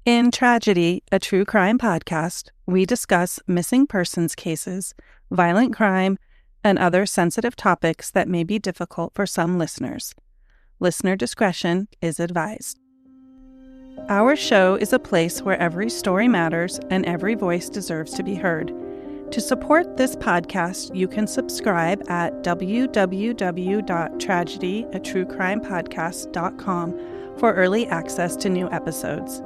In Tragedy, a true crime podcast, we discuss missing persons cases, violent crime, and other sensitive topics that may be difficult for some listeners. Listener discretion is advised. Our show is a place where every story matters and every voice deserves to be heard. To support this podcast, you can subscribe at www.tragedy@truecrimepodcast.com for early access to new episodes.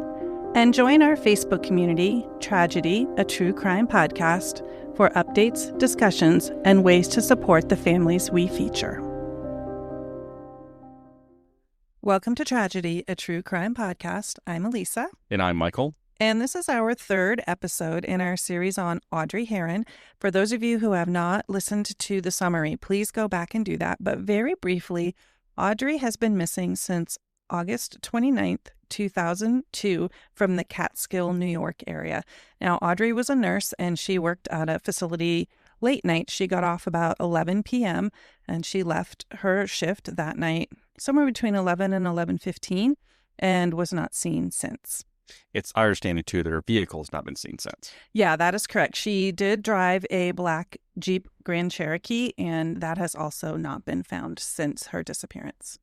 And join our Facebook community, Tragedy, a True Crime Podcast, for updates, discussions, and ways to support the families we feature. Welcome to Tragedy, a True Crime Podcast. I'm Elisa. And I'm Michael. And this is our third episode in our series on Audrey Herron. For those of you who have not listened to the summary, please go back and do that. But very briefly, Audrey has been missing since August 29th, 2002 from the Catskill, New York area. Now, Audrey was a nurse and she worked at a facility late night. She got off about 11 p.m. and she left her shift that night somewhere between 11 and 11:15 and was not seen since. It's our understanding, too, that her vehicle has not been seen since. Yeah, that is correct. She did drive a black Jeep Grand Cherokee, and that has also not been found since her disappearance.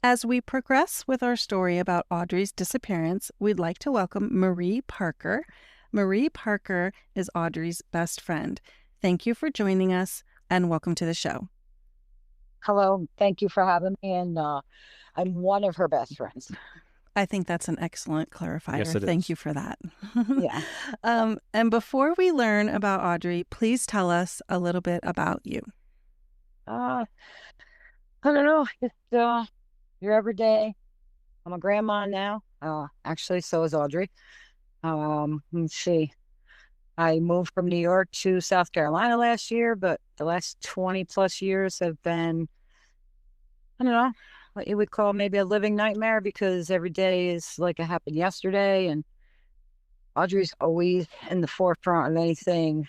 As we progress with our story about Audrey's disappearance, we'd like to welcome Marie Parker. Marie Parker is Audrey's best friend. Thank you for joining us, and welcome to the show. Hello, thank you for having me, and I'm one of her best friends. I think that's an excellent clarifier. Yes, it Thank is. you for that. Yeah. And before we learn about Audrey, please tell us a little bit about you. I don't know, just your everyday. I'm a grandma now. Actually, so is Audrey. Let's see. I moved from New York to South Carolina last year, but the last 20 plus years have been, I don't know, what you would call maybe a living nightmare, because every day is like it happened yesterday, and Audrey's always in the forefront of anything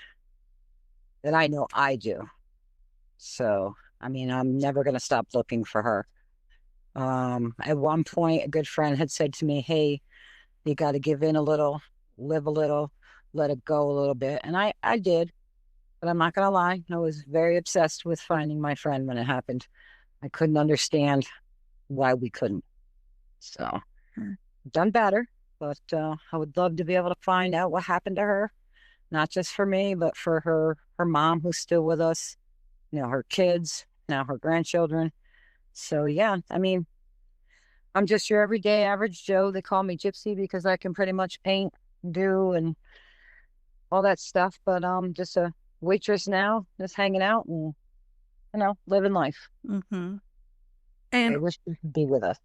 that I know I do. So, I mean, I'm never going to stop looking for her. At one point, a good friend had said to me, hey, you got to give in a little, live a little, let it go a little bit. And I did, but I'm not going to lie. I was very obsessed with finding my friend when it happened. I couldn't understand why we couldn't. So, done better, but I would love to be able to find out what happened to her, not just for me, but for her mom, who's still with us, her kids, now her grandchildren. So, yeah, I mean, I'm just your everyday average Joe. They call me Gypsy because I can pretty much paint, do, and all that stuff. But I'm just a waitress now, just hanging out and, living life. Mm-hmm. I And wish you could be with us.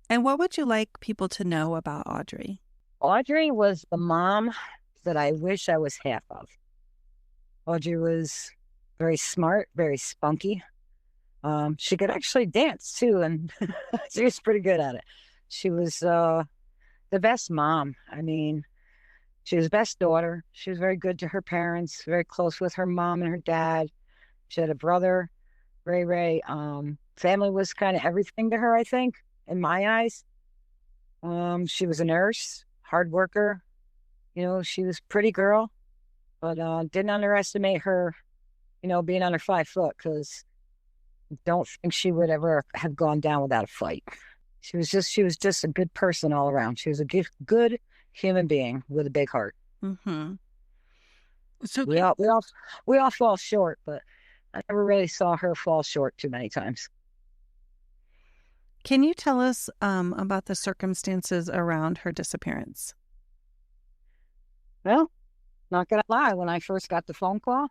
what would you like people to know about Audrey? Audrey was the mom that I wish I was half of. Audrey was very smart, very spunky. She could actually dance too, and she was pretty good at it. She was the best mom. I mean, she was the best daughter. She was very good to her parents, very close with her mom and her dad. She had a brother, Ray Ray. Family was kind of everything to her, I think, in my eyes. She was a nurse, hard worker. She was a pretty girl, but didn't underestimate her, being under 5 foot, because don't think she would ever have gone down without a fight. She was just a good person all around. She was a good human being with a big heart. Mm-hmm. So we all fall short, but I never really saw her fall short too many times. Can you tell us about the circumstances around her disappearance? Well, not gonna lie, when I first got the phone call,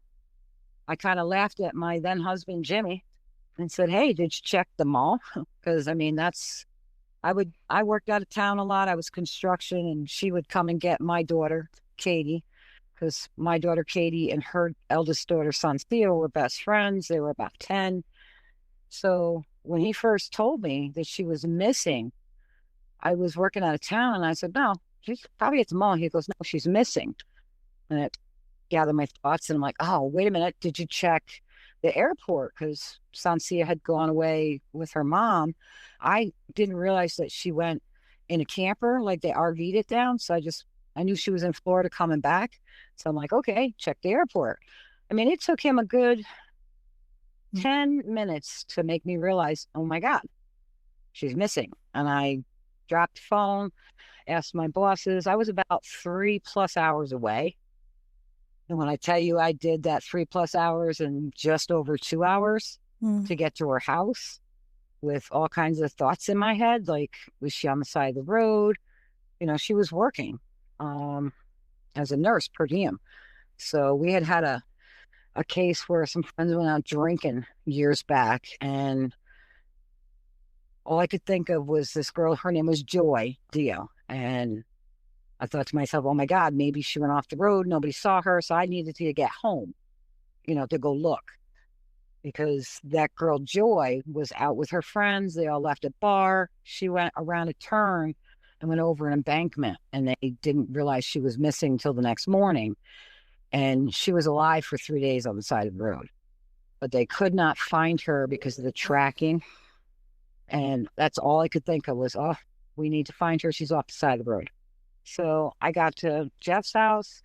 I kind of laughed at my then husband Jimmy and said, hey, did you check the mall? Because I mean, I worked out of town a lot. I was construction, and she would come and get my daughter Katie, because my daughter Katie and her eldest daughter Sancio were best friends. They were about 10. So when he first told me that she was missing, I was working out of town, and I said, no, she's probably at the mall. He goes, no, she's missing. And I gathered my thoughts, and I'm like, oh, wait a minute. Did you check the airport? Because Sancia had gone away with her mom. I didn't realize that she went in a camper, like they RV'd it down. So I knew she was in Florida coming back. So I'm like, okay, check the airport. I mean, it took him a good 10 minutes to make me realize, oh my God, she's missing. And I dropped the phone, asked my bosses. I was about 3+ hours away. And when I tell you I did that 3+ hours in just over 2 hours to get to her house with all kinds of thoughts in my head, like, was she on the side of the road? She was working as a nurse per diem. So we had a case where some friends went out drinking years back, and all I could think of was this girl. Her name was Joy Dio. And I thought to myself, oh my God, maybe she went off the road. Nobody saw her. So I needed to get home, to go look, because that girl Joy was out with her friends. They all left a bar. She went around a turn and went over an embankment, and they didn't realize she was missing till the next morning. And she was alive for 3 days on the side of the road, but they could not find her because of the tracking. And that's all I could think of was, oh, we need to find her. She's off the side of the road. So I got to Jeff's house.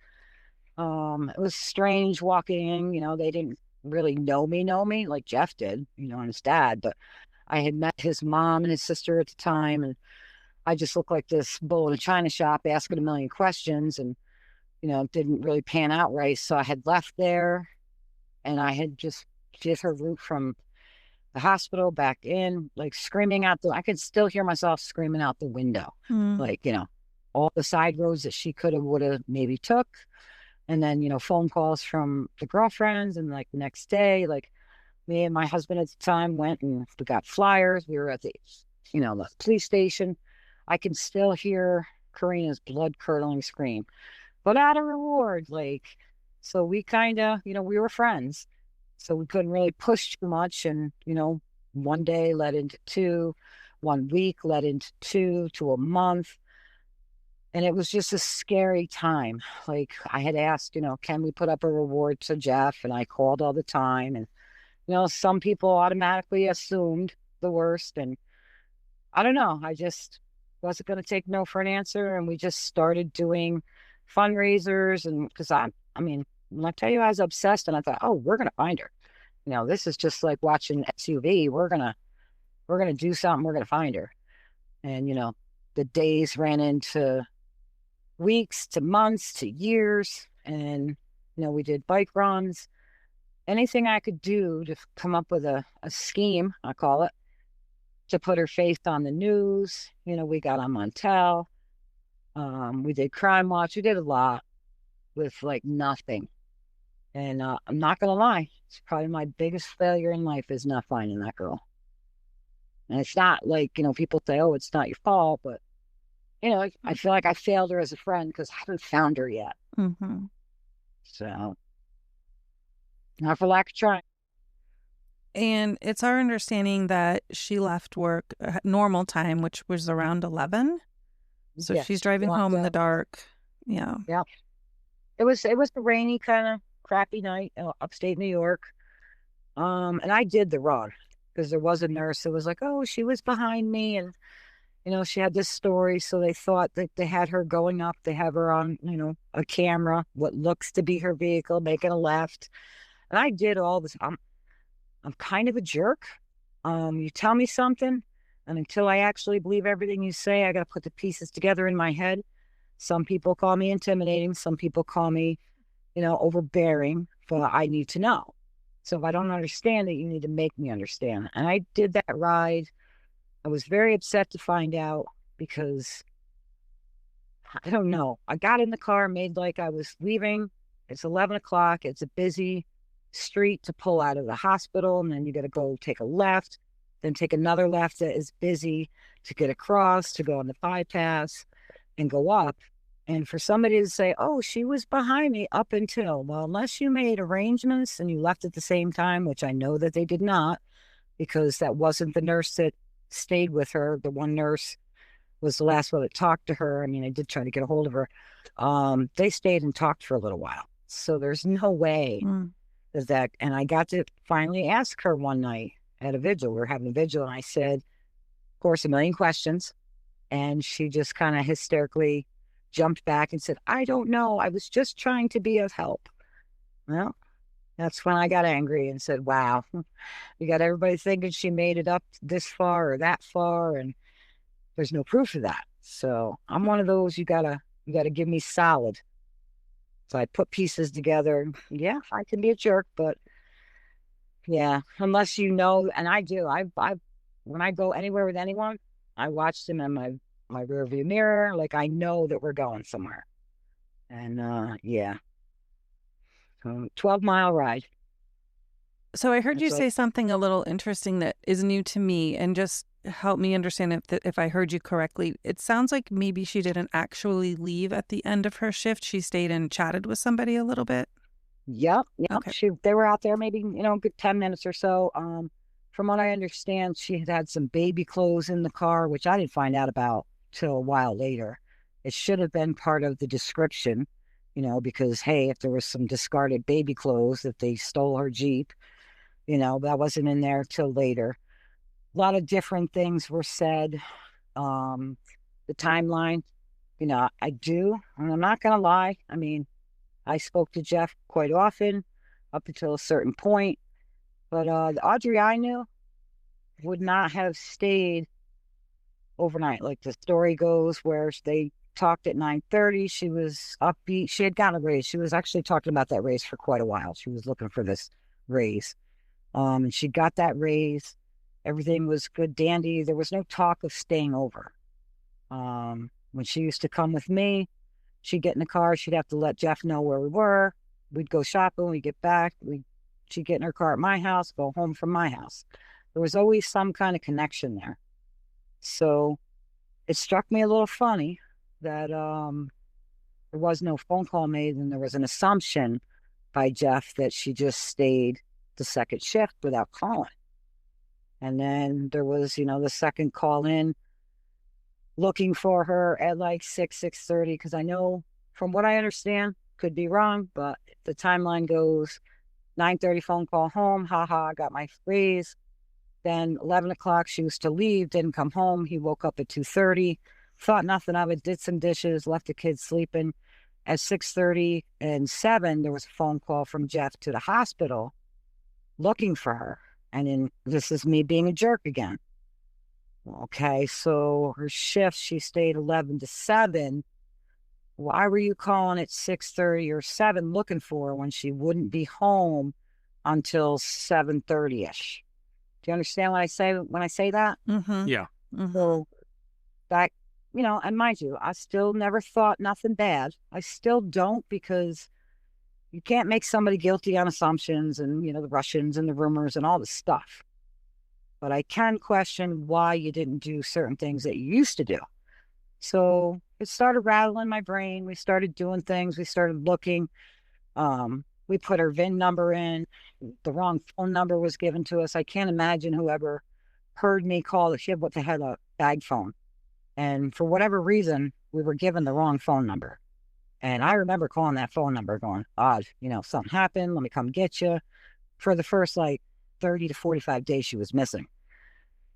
It was strange walking in. They didn't really know me like Jeff did, and his dad. But I had met his mom and his sister at the time, and I just looked like this bull in a china shop asking a million questions, and it didn't really pan out right. So I had left there, and I had just did her route from the hospital back in, like screaming out I could still hear myself screaming out the window, like, all the side roads that she would have maybe took. And then, phone calls from the girlfriends. And like the next day, like me and my husband at the time went and we got flyers. We were at the police station. I can still hear Karina's blood curdling scream, but at a reward. Like, so we kind of, we were friends. So we couldn't really push too much. And, one day led into two, 1 week led into two, to a month. And it was just a scary time. Like I had asked, can we put up a reward to Jeff? And I called all the time. And, some people automatically assumed the worst. And I don't know. I just wasn't going to take no for an answer. And we just started doing fundraisers. And because I mean, when I tell you I was obsessed, and I thought, oh, we're going to find her. This is just like watching SUV. We're going to do something. We're going to find her. And, the days ran into weeks to months to years. And, we did bike runs, anything I could do to come up with a scheme, I call it, to put her face on the news. We got on Montel. We did Crime Watch. We did a lot with like nothing. And I'm not going to lie, it's probably my biggest failure in life is not finding that girl. And it's not like, people say, oh, it's not your fault, but, I feel like I failed her as a friend because I haven't found her yet. Mm-hmm. So, not for lack of trying. And it's our understanding that she left work normal time, which was around 11. So Yes, she's driving home in the dark. Yeah. Yeah. It was a rainy kind of crappy night, upstate New York. And I did the run because there was a nurse that was like, oh, she was behind me. And, she had this story. So they thought that they had her going up. They have her on, a camera, what looks to be her vehicle, making a left. And I did all this. I'm kind of a jerk. You tell me something, and until I actually believe everything you say, I got to put the pieces together in my head. Some people call me intimidating. Some people call me, overbearing, but I need to know. So if I don't understand it, you need to make me understand. And I did that ride. I was very upset to find out because I don't know. I got in the car, made like I was leaving. It's 11 o'clock. It's a busy street to pull out of the hospital. And then you got to go take a left, then take another left that is busy to get across, to go on the bypass and go up. And for somebody to say, oh, she was behind me up until, well, unless you made arrangements and you left at the same time, which I know that they did not, because that wasn't the nurse that stayed with her. The one nurse was the last one that talked to her. I mean, I did try to get a hold of her. They stayed and talked for a little while. So there's no way that, and I got to finally ask her one night at a vigil. We were having a vigil, and I said, of course, a million questions. And she just kind of hysterically jumped back and said, I don't know. I was just trying to be of help. Well, that's when I got angry and said, wow, you got everybody thinking she made it up this far or that far. And there's no proof of that. So I'm one of those, you gotta give me solid. So I put pieces together. Yeah, I can be a jerk, but yeah, unless you know, and I do. I when I go anywhere with anyone, I watch them in my rear view mirror. Like I know that we're going somewhere. And yeah, so 12-mile ride. So I heard you It's like, say something a little interesting that is new to me, and just help me understand if I heard you correctly. It sounds like maybe she didn't actually leave at the end of her shift. She stayed and chatted with somebody a little bit. yep, yep. Okay. They were out there maybe, good 10 minutes or so. From what I understand, she had had some baby clothes in the car, which I didn't find out about till a while later. It should have been part of the description, because hey, if there was some discarded baby clothes, if they stole her Jeep, that wasn't in there till later. A lot of different things were said. Um, the timeline, I do, and I'm not gonna lie. I mean, I spoke to Jeff quite often up until a certain point, but the Audrey I knew would not have stayed overnight. Like the story goes, where they talked at 9:30. She was upbeat. She had gotten a raise. She was actually talking about that raise for quite a while. She was looking for this raise. And she got that raise. Everything was good dandy. There was no talk of staying over. When she used to come with me, she'd get in the car. She'd have to let Jeff know where we were. We'd go shopping. We'd get back. She'd get in her car at my house, go home from my house. There was always some kind of connection there. So it struck me a little funny that there was no phone call made, and there was an assumption by Jeff that she just stayed the second shift without calling. And then there was, the second call in looking for her at like 6:30, because I know from what I understand, could be wrong, but the timeline goes 9:30 phone call home, haha, I got my raise. Then 11 o'clock, she was to leave, didn't come home. He woke up at 2:30, thought nothing of it, did some dishes, left the kids sleeping. At 6:30 and 7, there was a phone call from Jeff to the hospital looking for her. And then this is me being a jerk again. Okay, so her shift, she stayed 11 to 7. Why were you calling at 6:30 or 7 looking for her when she wouldn't be home until 7:30-ish? Do you understand what I say when I say that? Mm-hmm. Yeah. Mm-hmm. So that, and mind you, I still never thought nothing bad. I still don't, because you can't make somebody guilty on assumptions and, the Russians and the rumors and all the stuff. But I can question why you didn't do certain things that you used to do. So it started rattling my brain. We started doing things. We started looking. We put her VIN number in. The wrong phone number was given to us. I can't imagine whoever heard me call. She had a bag phone. And for whatever reason, we were given the wrong phone number. And I remember calling that phone number going, odd, something happened. Let me come get you. For the first 30 to 45 days she was missing.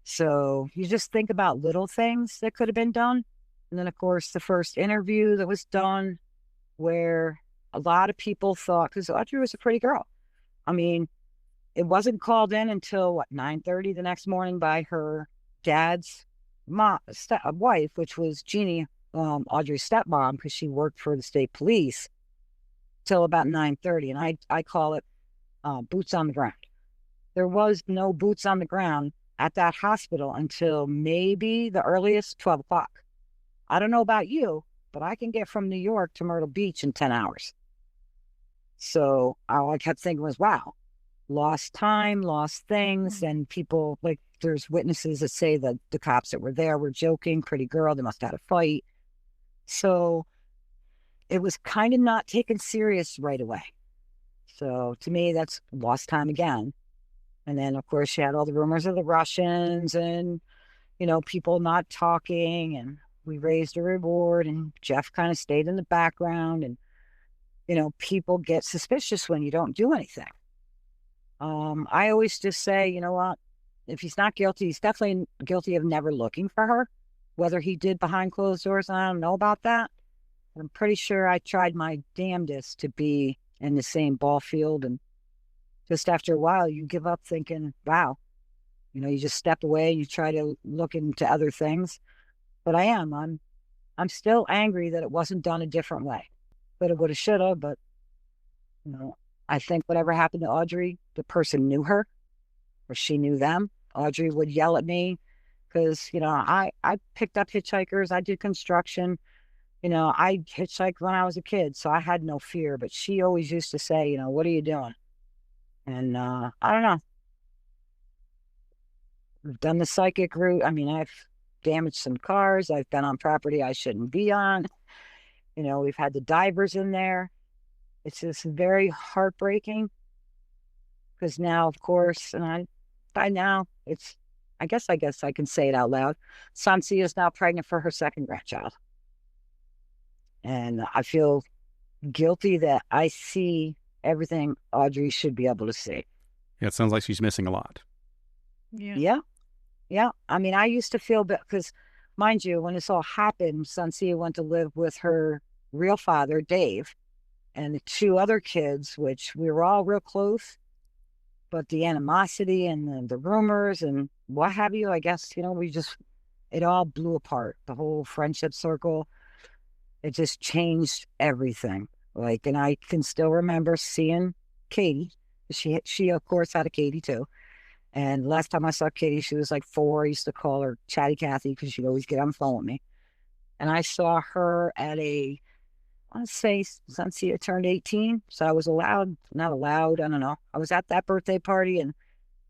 So you just think about little things that could have been done. And then, of course, the first interview that was done, where a lot of people thought, because Audrey was a pretty girl. I mean, it wasn't called in until 9:30 the next morning by her dad's wife, which was Jeannie, Audrey's stepmom, because she worked for the state police, till about 9:30. And I call it boots on the ground. There was no boots on the ground at that hospital until maybe the earliest 12 o'clock. I don't know about you, but I can get from New York to Myrtle Beach in 10 hours. So all I kept thinking was, wow, lost time, lost things. And people, there's witnesses that say that the cops that were there were joking, pretty girl, they must have had a fight. So it was kind of not taken serious right away. So to me, that's lost time again. And then, of course, she had all the rumors of the Russians and, people not talking. And we raised a reward, and Jeff kind of stayed in the background. And, people get suspicious when you don't do anything. I always just say, you know what? If he's not guilty, he's definitely guilty of never looking for her. Whether he did behind closed doors, I don't know about that. I'm pretty sure I tried my damnedest to be in the same ball field. And just after a while, you give up thinking, wow, you just step away, you try to look into other things. But I'm still angry that it wasn't done a different way. Coulda, woulda, shoulda, but you know, I think whatever happened to Audrey, the person knew her or she knew them. Audrey would yell at me because, I picked up hitchhikers, I did construction. I hitchhiked when I was a kid, so I had no fear. But she always used to say, what are you doing? And I don't know. I've done the psychic route. I mean, I've damaged some cars. I've been on property I shouldn't be on. We've had the divers in there. It's just very heartbreaking because now, of course, by now I guess I can say it out loud. Sansi is now pregnant for her second grandchild. And I feel guilty that I see everything Audrey should be able to see. Yeah, it sounds like she's missing a lot. Yeah. I mean, I used to feel bad because, mind you, when this all happened, Sansia went to live with her real father, Dave, and the two other kids, which we were all real close. But the animosity and the rumors and what have you, I guess, it all blew apart. The whole friendship circle, it just changed everything. And I can still remember seeing Katie. She of course had a Katie too. And last time I saw Katie, she was like 4. I used to call her Chatty Cathy because she'd always get on the phone with me. And I saw her at I want to say, Sunsia turned 18. So I was not allowed, I don't know. I was at that birthday party and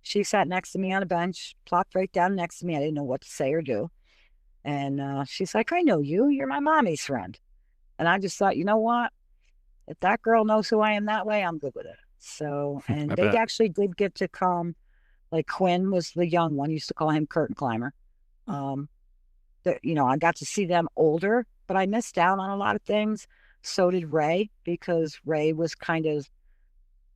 she sat next to me on a bench, plopped right down next to me. I didn't know what to say or do. And she's like, I know you. You're my mommy's friend. And I just thought, you know what? If that girl knows who I am that way, I'm good with it. So, and they actually did get to come. Like Quinn was the young one. Used to call him curtain climber. I got to see them older, but I missed out on a lot of things. So did Ray, because Ray was kind of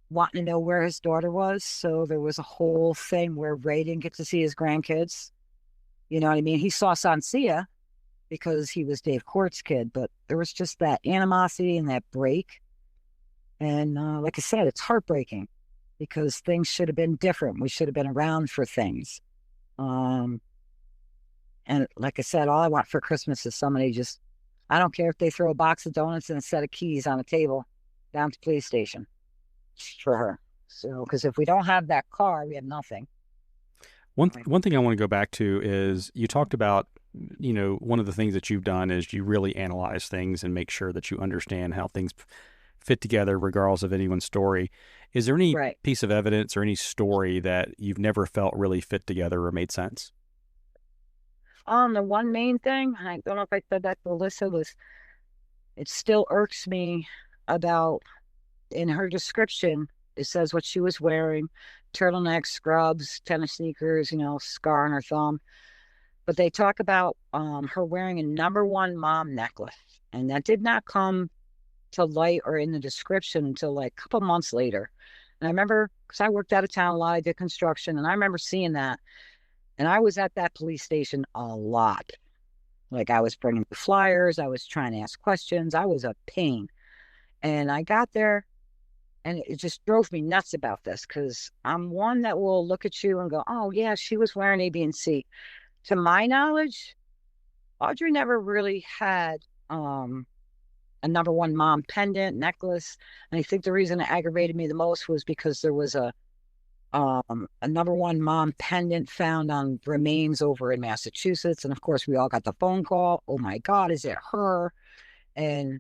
wanting to know where his daughter was. So there was a whole thing where Ray didn't get to see his grandkids. You know what I mean? He saw Sansia because he was Dave Court's kid, but there was just that animosity and that break. And like I said, it's heartbreaking because things should have been different. We should have been around for things. And like I said, all I want for Christmas is somebody I don't care if they throw a box of donuts and a set of keys on a table down to the police station for her. So, because if we don't have that car, we have nothing. One thing I want to go back to is you talked about, one of the things that you've done is you really analyze things and make sure that you understand how things fit together regardless of anyone's story. Is there any piece of evidence or any story that you've never felt really fit together or made sense? The one main thing, I don't know if I said that to Alyssa, it still irks me about, in her description, it says what she was wearing, turtleneck, scrubs, tennis sneakers, scar on her thumb. But they talk about her wearing a number 1 mom necklace. And that did not come to light or in the description until like a couple months later. And I remember, because I worked out of town a lot, I did construction, and I remember seeing that. And I was at that police station a lot. Like I was bringing the flyers, I was trying to ask questions, I was a pain. And I got there, and it just drove me nuts about this because I'm one that will look at you and go, oh, yeah, she was wearing A, B, and C. To my knowledge, Audrey never really had a number 1 mom pendant, necklace. And I think the reason it aggravated me the most was because there was a number 1 mom pendant found on remains over in Massachusetts. And of course, we all got the phone call. Oh my God, is it her? And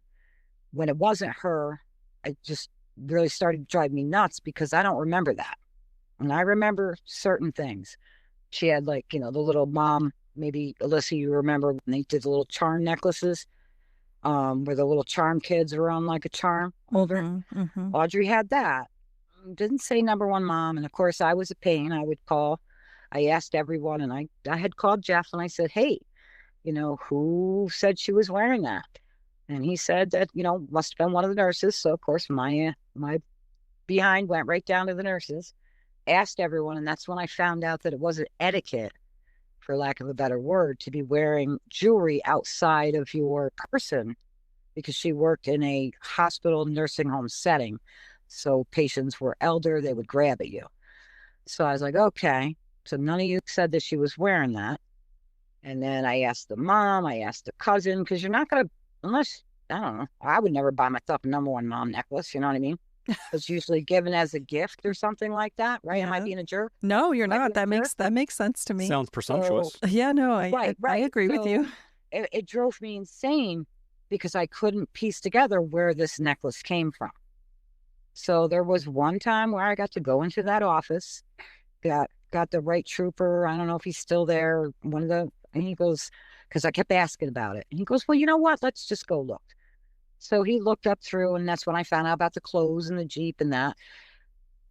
when it wasn't her, it just really started to drive me nuts because I don't remember that. And I remember certain things. She had the little mom, maybe Alyssa, you remember when they did the little charm necklaces, where the little charm kids were on like a charm holder. Mm-hmm. Audrey had that. Didn't say number 1 mom. And of course, I was a pain. I would call. I asked everyone, and I had called Jeff, and I said, hey, who said she was wearing that? And he said that, must have been one of the nurses. So, of course, my behind went right down to the nurses, asked everyone, and that's when I found out that it wasn't etiquette for lack of a better word, to be wearing jewelry outside of your person because she worked in a hospital nursing home setting. So patients were elder, they would grab at you. So I was like, okay. So none of you said that she was wearing that. And then I asked the mom, I asked the cousin, because you're not going to, unless, I don't know, I would never buy myself a number one mom necklace. You know what I mean? It's usually given as a gift or something like that, right? Am I being a jerk? No, you're not. That Makes sense to me. Sounds presumptuous. Yeah, no, right. I agree with you. It drove me insane because I couldn't piece together where this necklace came from. So there was one time where I got to go into that office, got the right trooper. I don't know if he's still there. And he goes, because I kept asking about it. And he goes, well, you know what? Let's just go look. So he looked up through, and that's when I found out about the clothes and the Jeep and that.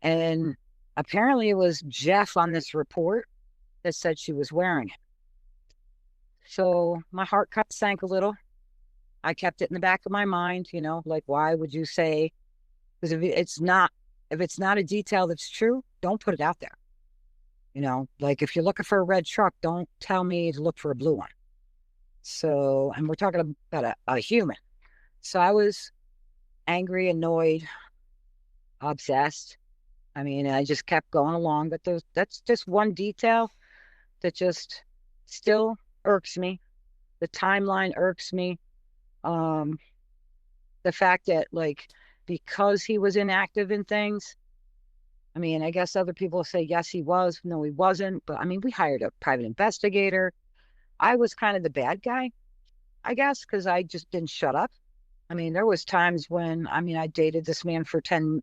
And apparently it was Jeff on this report that said she was wearing it. So my heart kind of sank a little. I kept it in the back of my mind, like, why would you say? Because if it's not a detail that's true, don't put it out there. Like if you're looking for a red truck, don't tell me to look for a blue one. So, and we're talking about a human. So I was angry, annoyed, obsessed. I mean, I just kept going along, but that's just one detail that just still irks me. The timeline irks me. The fact that, like, because he was inactive in things, I mean, I guess other people say, yes, he was. No, he wasn't. But I mean, we hired a private investigator. I was kind of the bad guy, I guess, because I just didn't shut up. I mean, there was times when, I dated this man for 10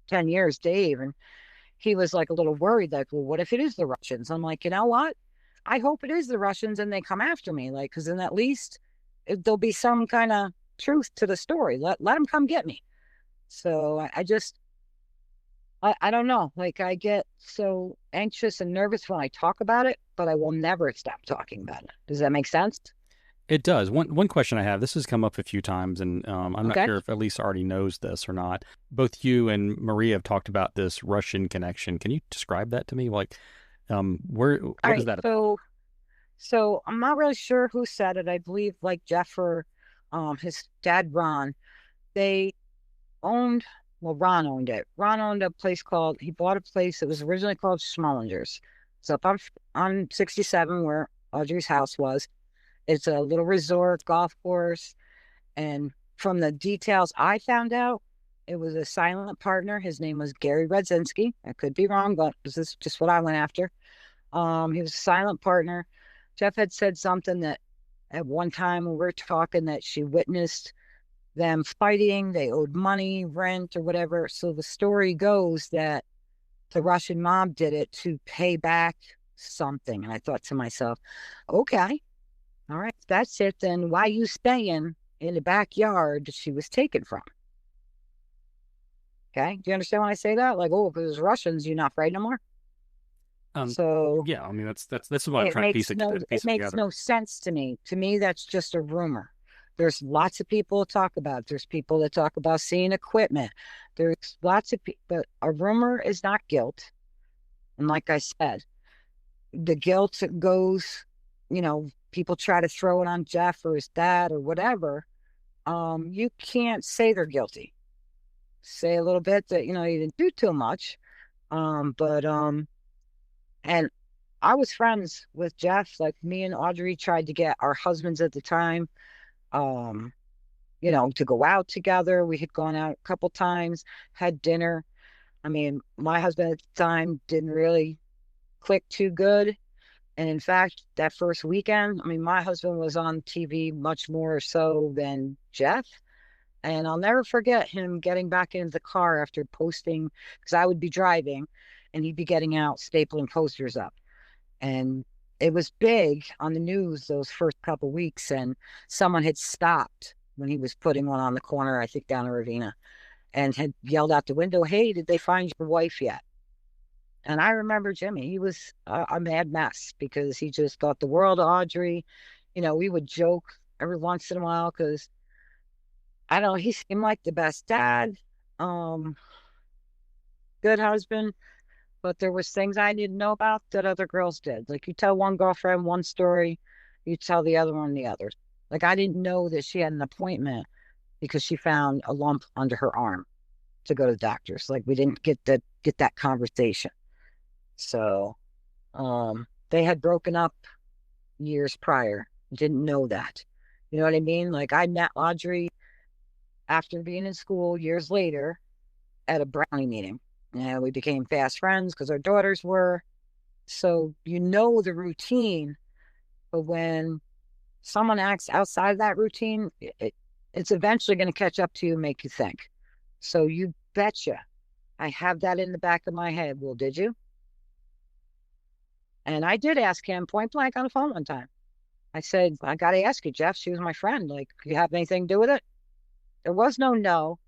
years, Dave, and he was like a little worried, like, well, what if it is the Russians? I'm like, you know what? I hope it is the Russians and they come after me, like, because then at least there'll be some kind of truth to the story. Let them come get me. So I don't know. Like, I get so anxious and nervous when I talk about it, but I will never stop talking about it. Does that make sense? It does. One question I have, this has come up a few times, and I'm not Okay. sure if Elisa already knows this or not. Both you and Maria have talked about this Russian connection. Can you describe that to me? Like, what is that about? So I'm not really sure who said it. I believe like Jeff or his dad, Ron, they owned, well, Ron owned it. Ron owned a place he bought a place that was originally called Schmollinger's. So up on 67 where Audrey's house was. It's a little resort golf course. And from the details I found out, it was a silent partner. His name was Gary Redzinski. I could be wrong, but this is just what I went after. He was a silent partner. Jeff had said something that at one time when we were talking that she witnessed them fighting. They owed money, rent, or whatever. So the story goes that the Russian mob did it to pay back something. And I thought to myself, okay, all right, if that's it. Then why you staying in the backyard that she was taken from? Okay. Do you understand when I say that? Like, oh, if it was Russians, you're not afraid no more. So yeah, I mean that's what I'm trying to piece it makes together. no sense to me. To me, that's just a rumor. There's lots of people talk about it. There's people that talk about seeing equipment. There's lots of people, but a rumor is not guilt. And like I said, the guilt goes, people try to throw it on Jeff or his dad or whatever. You can't say they're guilty. Say a little bit that, you didn't do too much. And I was friends with Jeff. Like me and Audrey tried to get our husbands at the time, um, to go out together. We had gone out a couple times, had dinner. I mean, my husband at the time didn't really click too good. And in fact, that first weekend, I mean, my husband was on TV much more so than Jeff. And I'll never forget him getting back into the car after posting, because I would be driving and he'd be getting out, stapling posters up. And it was big on the news those first couple of weeks. And someone had stopped when he was putting one on the corner, I think down in Ravina, and had yelled out the window, hey, did they find your wife yet? And I remember Jimmy, he was a mad mess because he just thought the world of Audrey. We would joke every once in a while because I don't know, he seemed like the best dad, good husband. but there was things I didn't know about that other girls did. Like you tell one girlfriend one story, you tell the other one the other. Like I didn't know that she had an appointment because she found a lump under her arm to go to the doctors. Like we didn't get that conversation. So they had broken up years prior. Didn't know that. You know what I mean? Like I met Audrey after being in school years later at a brownie meeting. And we became fast friends because our daughters were. So you know the routine, but when someone acts outside of that routine, it's eventually going to catch up to you and make you think. So you betcha. I have that in the back of my head. Well, did you? And I did ask him point blank on the phone one time. I said, I got to ask you, Jeff. She was my friend. Like, do you have anything to do with it? There was no no.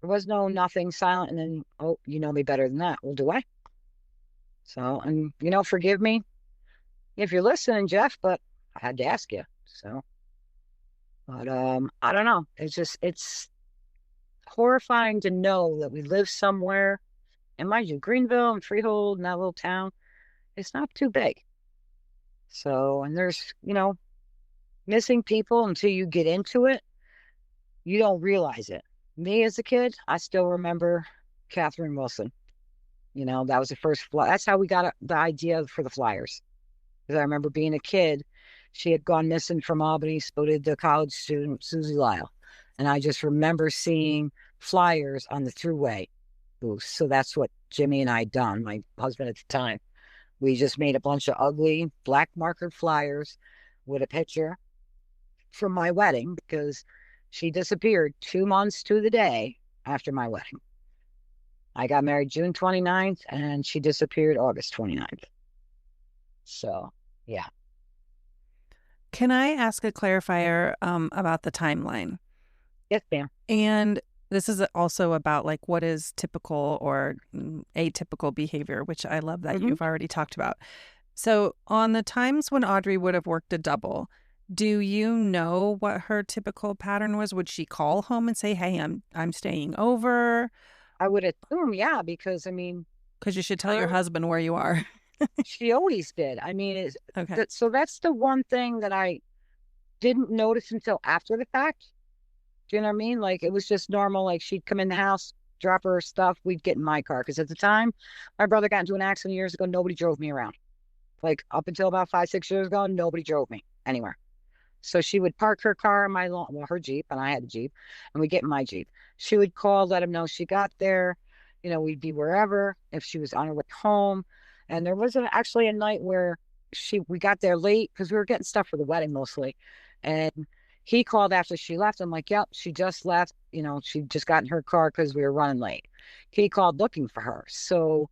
There was no nothing silent. And then, oh, you know me better than that. Well, do I? So, and, forgive me if you're listening, Jeff, but I had to ask you. So, but I don't know. It's horrifying to know that we live somewhere. And mind you, Greenville and Freehold and that little town, it's not too big. So, and there's, missing people until you get into it, you don't realize it. Me as a kid, I still remember Catherine Wilson. That was the first fly. That's how we got the idea for the flyers. Because I remember being a kid, she had gone missing from Albany, so did the college student Susie Lyle. And I just remember seeing flyers on the thruway booth. So that's what Jimmy and I done, my husband at the time. We just made a bunch of ugly black marker flyers with a picture from my wedding because she disappeared 2 months to the day after my wedding. I got married June 29th and she disappeared August 29th. So, yeah. Can I ask a clarifier about the timeline? Yes, ma'am. And this is also about like what is typical or atypical behavior, which I love that you've already talked about. So on the times when Audrey would have worked a double, do you know what her typical pattern was? Would she call home and say, "Hey, I'm staying over"? I would assume, yeah, because because you should tell your husband where you are. She always did. Okay. So that's the one thing that I didn't notice until after the fact. Do you know what I mean? Like it was just normal. Like she'd come in the house, drop her stuff, we'd get in my car. Because at the time, my brother got into an accident years ago. Nobody drove me around. Like up until about 5-6 years ago, nobody drove me anywhere. So she would park her car in my lawn, well, her Jeep, and I had a Jeep, and we'd get in my Jeep. She would call, let him know she got there. We'd be wherever if she was on her way home. And there was actually a night where we got there late because we were getting stuff for the wedding mostly. And he called after she left. I'm like, yep, she just left. She just got in her car because we were running late. He called looking for her. So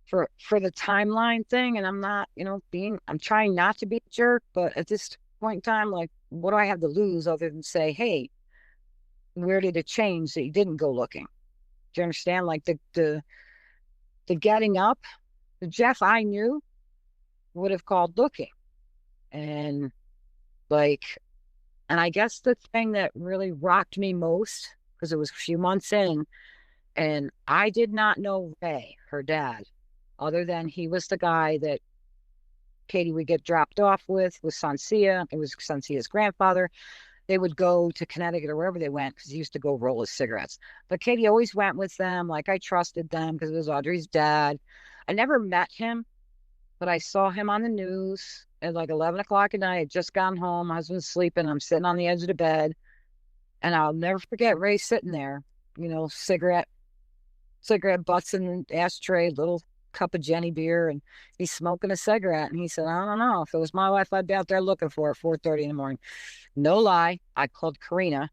for the timeline thing, and I'm not, I'm trying not to be a jerk, but at this point in time, like, what do I have to lose other than say, hey, where did it change that you didn't go looking? Do you understand? Like the getting up, the Jeff I knew would have called looking. And and I guess the thing that really rocked me most, because it was a few months in, and I did not know Ray, her dad, other than he was the guy that Katie would get dropped off with Sancia. It was Sancia's grandfather. They would go to Connecticut or wherever they went because he used to go roll his cigarettes. But Katie always went with them. Like I trusted them because it was Audrey's dad. I never met him, but I saw him on the news at like 11 o'clock at night. I had just gotten home. My husband's sleeping. I'm sitting on the edge of the bed. And I'll never forget Ray sitting there, cigarette butts in the ashtray, little cup of Jenny beer, and he's smoking a cigarette. And he said, I don't know. If it was my wife, I'd be out there looking for her at 4:30 in the morning. No lie. I called Karina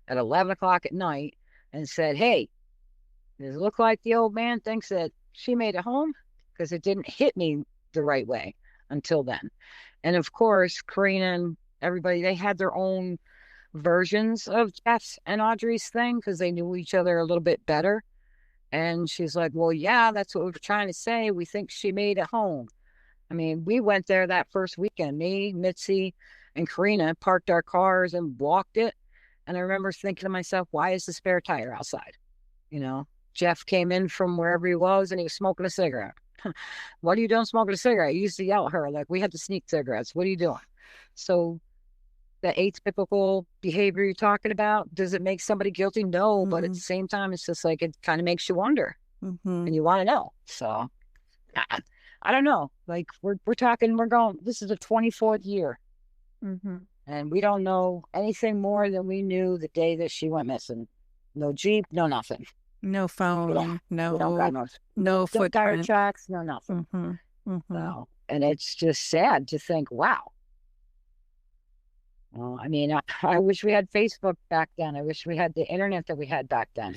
at 11 o'clock at night and said, hey, does it look like the old man thinks that she made it home? Because it didn't hit me the right way until then. And of course, Karina and everybody, they had their own versions of Jeff's and Audrey's thing because they knew each other a little bit better. And she's like, well, yeah, that's what we were trying to say. We think she made it home. We went there that first weekend. Me, Mitzi, and Karina parked our cars and walked it. And I remember thinking to myself, why is the spare tire outside? Jeff came in from wherever he was and he was smoking a cigarette. What are you doing smoking a cigarette? He used to yell at her, like, we had to sneak cigarettes. What are you doing? So the atypical behavior you're talking about, does it make somebody guilty? No, but at the same time, it's just like, it kind of makes you wonder and you want to know. So I don't know. Like we're going, this is the 24th year. And we don't know anything more than we knew the day that she went missing. No Jeep, no nothing. No phone, no footprint. Tire tracks, no nothing. So, and it's just sad to think, wow. I mean, I wish we had Facebook back then. I wish we had the internet that we had back then.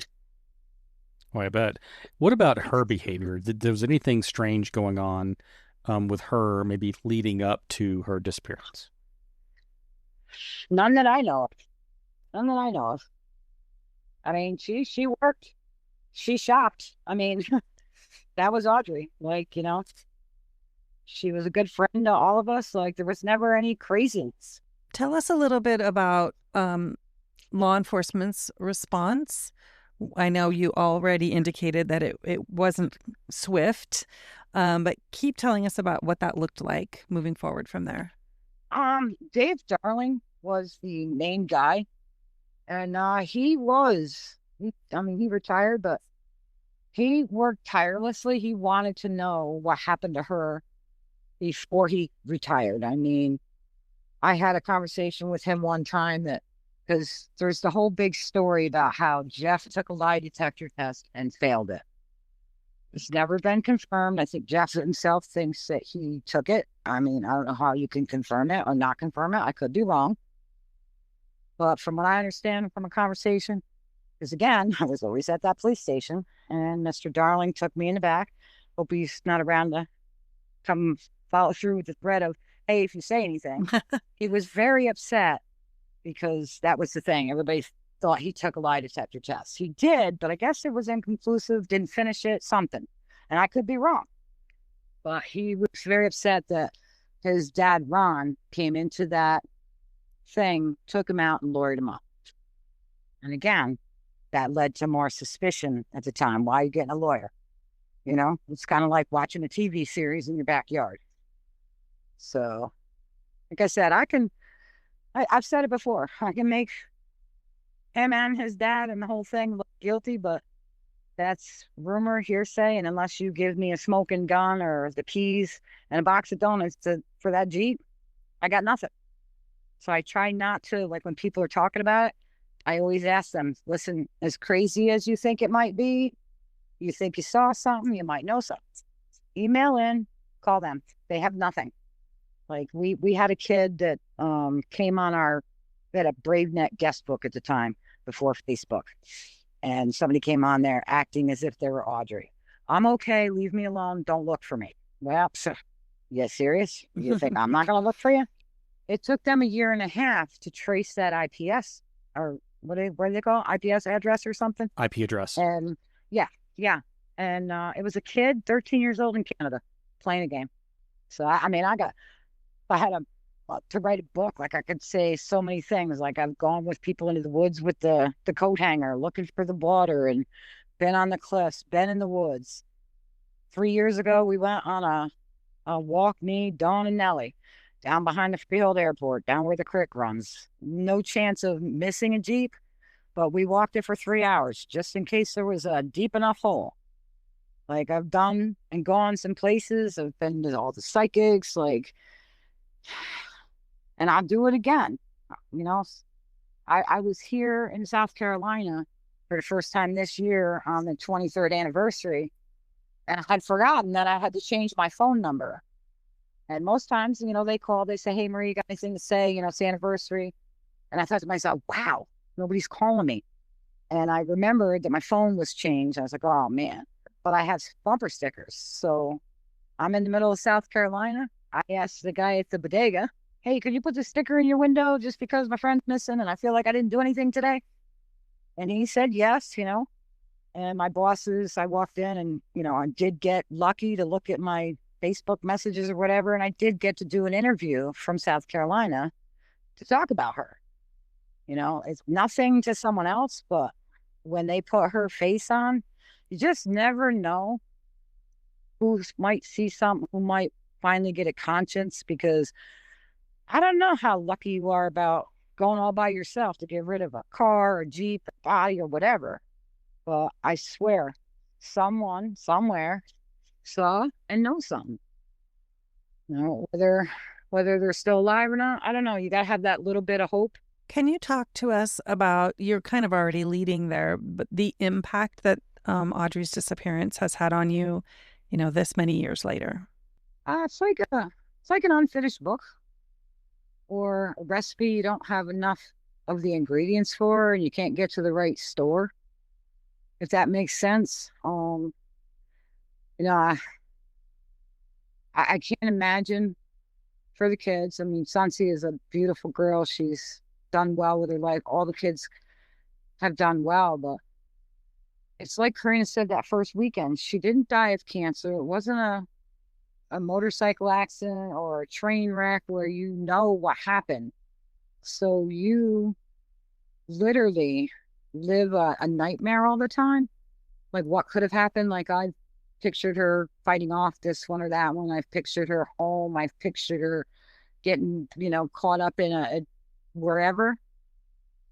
Oh, I bet. What about her behavior? There was anything strange going on with her, maybe leading up to her disappearance? None that I know of. None that I know of. I mean, she worked. She shopped. I mean, that was Audrey. Like, you know, she was a good friend to all of us. Like, there was never any craziness. Tell us a little bit about law enforcement's response. I know you already indicated that it wasn't swift, but keep telling us about what that looked like moving forward from there. Dave Darling was the main guy, and he retired, but he worked tirelessly. He wanted to know what happened to her before he retired. I mean, I had a conversation with him one time because there's the whole big story about how Jeff took a lie detector test and failed it. It's never been confirmed. I think Jeff himself thinks that he took it. I mean, I don't know how you can confirm it or not confirm it. I could be wrong. But from what I understand from a conversation, because again, I was always at that police station, and Mr. Darling took me in the back. Hope he's not around to come follow through with the threat of, hey, if you say anything. He was very upset because that was the thing. Everybody thought he took a lie detector test. He did, but I guess it was inconclusive, didn't finish it, something. And I could be wrong. But he was very upset that his dad, Ron, came into that thing, took him out and lawyered him up. And again, that led to more suspicion at the time. Why are you getting a lawyer? You know, it's kind of like watching a TV series in your backyard. So, like I said, I've said it before, I can make him and his dad and the whole thing look guilty, but that's rumor, hearsay, and unless you give me a smoking gun or the keys and a box of donuts for that Jeep, I got nothing. So I try not to, like when people are talking about it, I always ask them, listen, as crazy as you think it might be, you think you saw something, you might know something. Email in, call them. They have nothing. Like we had a kid that came on we had a BraveNet guest book at the time before Facebook. And somebody came on there acting as if they were Audrey. I'm okay, leave me alone, don't look for me. Well, you serious? You think I'm not going to look for you? It took them 1.5 years to trace that IPS, or what do they call it? IPS address or something? IP address. And yeah. And it was a kid, 13 years old in Canada, playing a game. So, I mean, if I had to write a book, like I could say so many things. Like I've gone with people into the woods with the coat hanger, looking for the water, and been on the cliffs, been in the woods. 3 years ago, we went on a walk, me, Dawn, and Nellie, down behind the Freehold Airport, down where the creek runs. No chance of missing a Jeep, but we walked it for 3 hours just in case there was a deep enough hole. Like I've done and gone some places. I've been to all the psychics, and I'll do it again. You know, I was here in South Carolina for the first time this year on the 23rd anniversary, and I had forgotten that I had to change my phone number. And most times, you know, they call, they say, hey, Marie, you got anything to say? You know, it's the anniversary. And I thought to myself, wow, nobody's calling me. And I remembered that my phone was changed. I was like, oh, man. But I have bumper stickers. So I'm in the middle of South Carolina. I asked the guy at the bodega, hey, could you put the sticker in your window just because my friend's missing and I feel like I didn't do anything today? And he said yes, you know. And my bosses, I walked in and, you know, I did get lucky to look at my Facebook messages or whatever. And I did get to do an interview from South Carolina to talk about her. You know, it's nothing to someone else, but when they put her face on, you just never know who might see something, who might finally get a conscience, because I don't know how lucky you are about going all by yourself to get rid of a car or Jeep, a body or whatever. But I swear, someone somewhere saw and knows something. You know, whether they're still alive or not, I don't know. You gotta have that little bit of hope. Can you talk to us about, you're kind of already leading there, but the impact that Audrey's disappearance has had on you, this many years later? It's like an unfinished book or a recipe you don't have enough of the ingredients for, and you can't get to the right store. If that makes sense. You know, I can't imagine for the kids. I mean, Sansi is a beautiful girl. She's done well with her life. All the kids have done well, but it's like Karina said that first weekend. She didn't die of cancer. It wasn't a motorcycle accident or a train wreck where you know what happened. So you literally live a nightmare all the time. Like what could have happened? Like I pictured her fighting off this one or that one. I've pictured her home. I've pictured her getting, caught up in a wherever.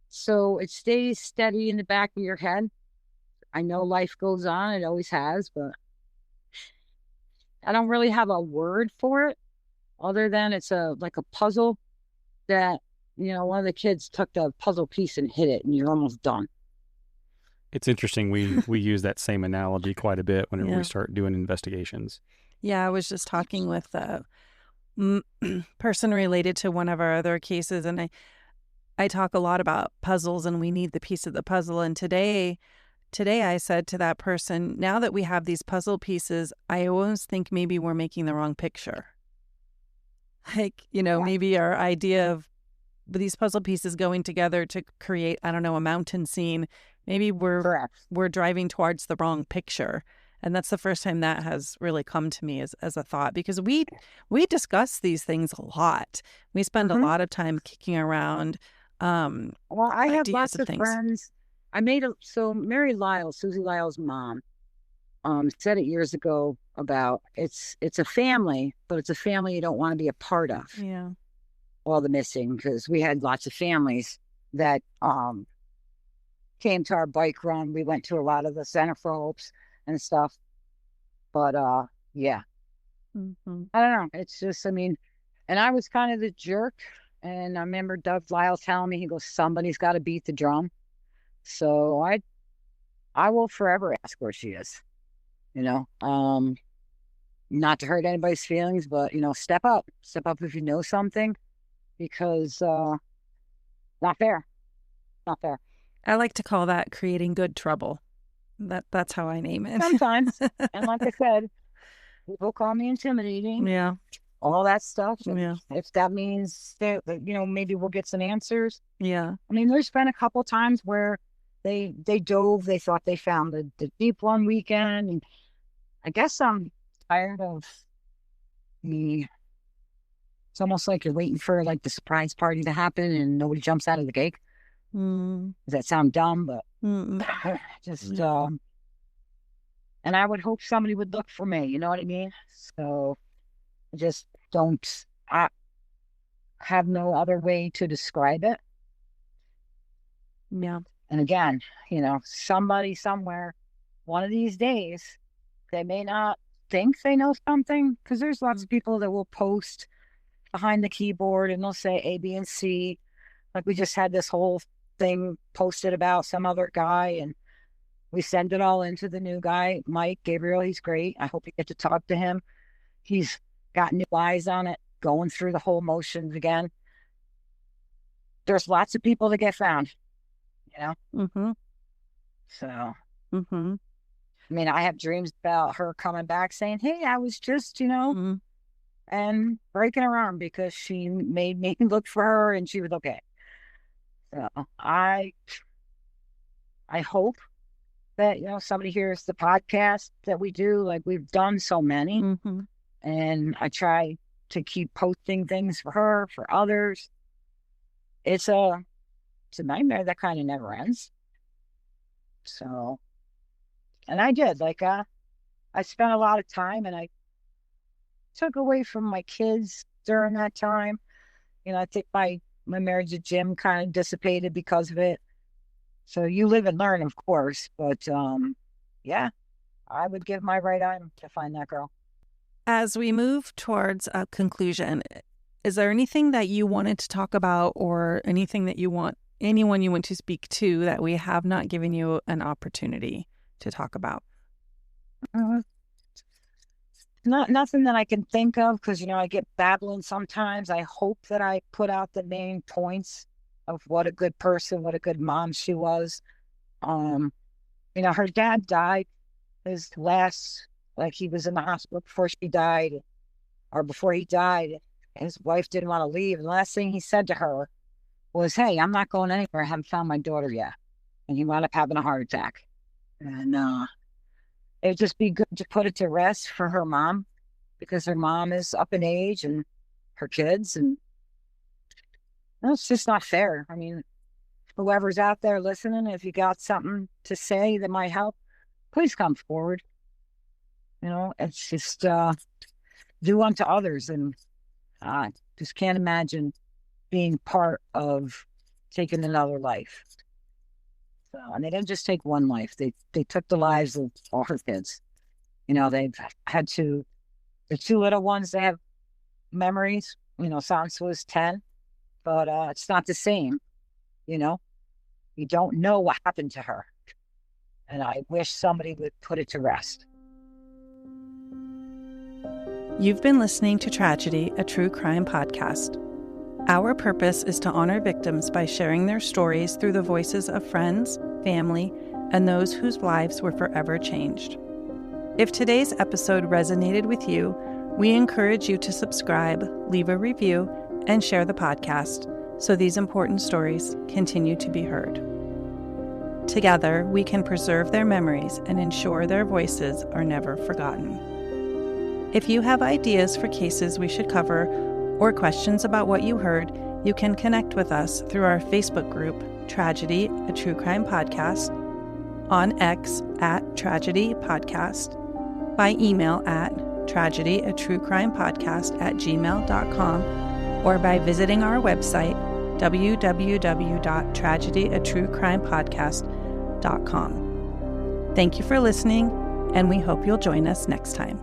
So it stays steady in the back of your head. I know life goes on. It always has, but I don't really have a word for it other than it's like a puzzle that, one of the kids took the puzzle piece and hit it and you're almost done. It's interesting. We use that same analogy quite a bit whenever Yeah. we start doing investigations. Yeah, I was just talking with a person related to one of our other cases, and I talk a lot about puzzles, and we need the piece of the puzzle. And today I said to that person, now that we have these puzzle pieces, I always think maybe we're making the wrong picture. Like, maybe our idea of these puzzle pieces going together to create, I don't know, a mountain scene, maybe we're driving towards the wrong picture. And that's the first time that has really come to me as a thought, because we discuss these things a lot. We spend a lot of time kicking around. Well, I have lots of things. friends. So Mary Lyle, Susie Lyle's mom, said it years ago about it's a family, but it's a family you don't want to be a part of. Yeah. All the missing, because we had lots of families that came to our bike run. We went to a lot of the centerfolds and stuff. But yeah. Mm-hmm. I don't know. It's just, and I was kind of the jerk. And I remember Doug Lyle telling me, he goes, somebody's got to beat the drum. So I will forever ask where she is. Not to hurt anybody's feelings, but step up if you know something, because not fair. I like to call that creating good trouble. That's how I name it. Sometimes. And like I said, people call me intimidating. Yeah. All that stuff. Yeah. If that means that, maybe we'll get some answers. Yeah. There's been a couple times where they dove, they thought they found the Jeep one weekend. And I guess I'm tired of it's almost like you're waiting for like the surprise party to happen and nobody jumps out of the cake. Does that sound dumb? But just, and I would hope somebody would look for me, you know what I mean? So I just I have no other way to describe it. Yeah. And again, somebody somewhere, one of these days, they may not think they know something, because there's lots of people that will post behind the keyboard and they'll say A, B, and C. Like we just had this whole thing posted about some other guy, and we send it all into the new guy, Mike Gabriel. He's great. I hope you get to talk to him. He's got new eyes on it, going through the whole motions again. There's lots of people that get found, Mm-hmm. So, Mm-hmm. I have dreams about her coming back saying, hey, I was just, Mm-hmm. and breaking her arm because she made me look for her and she was okay. So I hope that, somebody hears the podcast that we do. Like we've done so many. Mm-hmm. And I try to keep posting things for her, for others. It's a nightmare that kind of never ends. So And I did. I spent a lot of time, and I took away from my kids during that time. I think my marriage to Jim kind of dissipated because of it. So you live and learn, of course. But yeah, I would give my right arm to find that girl. As we move towards a conclusion, is there anything that you wanted to talk about, or anything that anyone you want to speak to that we have not given you an opportunity to talk about? Nothing that I can think of, because I get babbling sometimes. I hope that I put out the main points of what a good person, what a good mom she was. Her dad died. His last, he was in the hospital before she died, or before he died. His wife didn't want to leave. And the last thing he said to her was, "Hey, I'm not going anywhere. I haven't found my daughter yet." And he wound up having a heart attack. And it would just be good to put it to rest for her mom, because her mom is up in age, and her kids, and it's just not fair. I mean, whoever's out there listening, if you got something to say that might help, please come forward. It's just do unto others. And I just can't imagine being part of taking another life. So, and they didn't just take one life. They took the lives of all her kids. They've had the two little ones, they have memories. Sansa was 10, but it's not the same. You don't know what happened to her. And I wish somebody would put it to rest. You've been listening to Tragedy, a true crime podcast. Our purpose is to honor victims by sharing their stories through the voices of friends, family, and those whose lives were forever changed. If today's episode resonated with you, we encourage you to subscribe, leave a review, and share the podcast so these important stories continue to be heard. Together, we can preserve their memories and ensure their voices are never forgotten. If you have ideas for cases we should cover or questions about what you heard, you can connect with us through our Facebook group, Tragedy, a True Crime Podcast, on X @Tragedy Podcast, by email at tragedyaTrueCrimePodcast@gmail.com, or by visiting our website, www.tragedyaTrueCrimePodcast.com. Thank you for listening, and we hope you'll join us next time.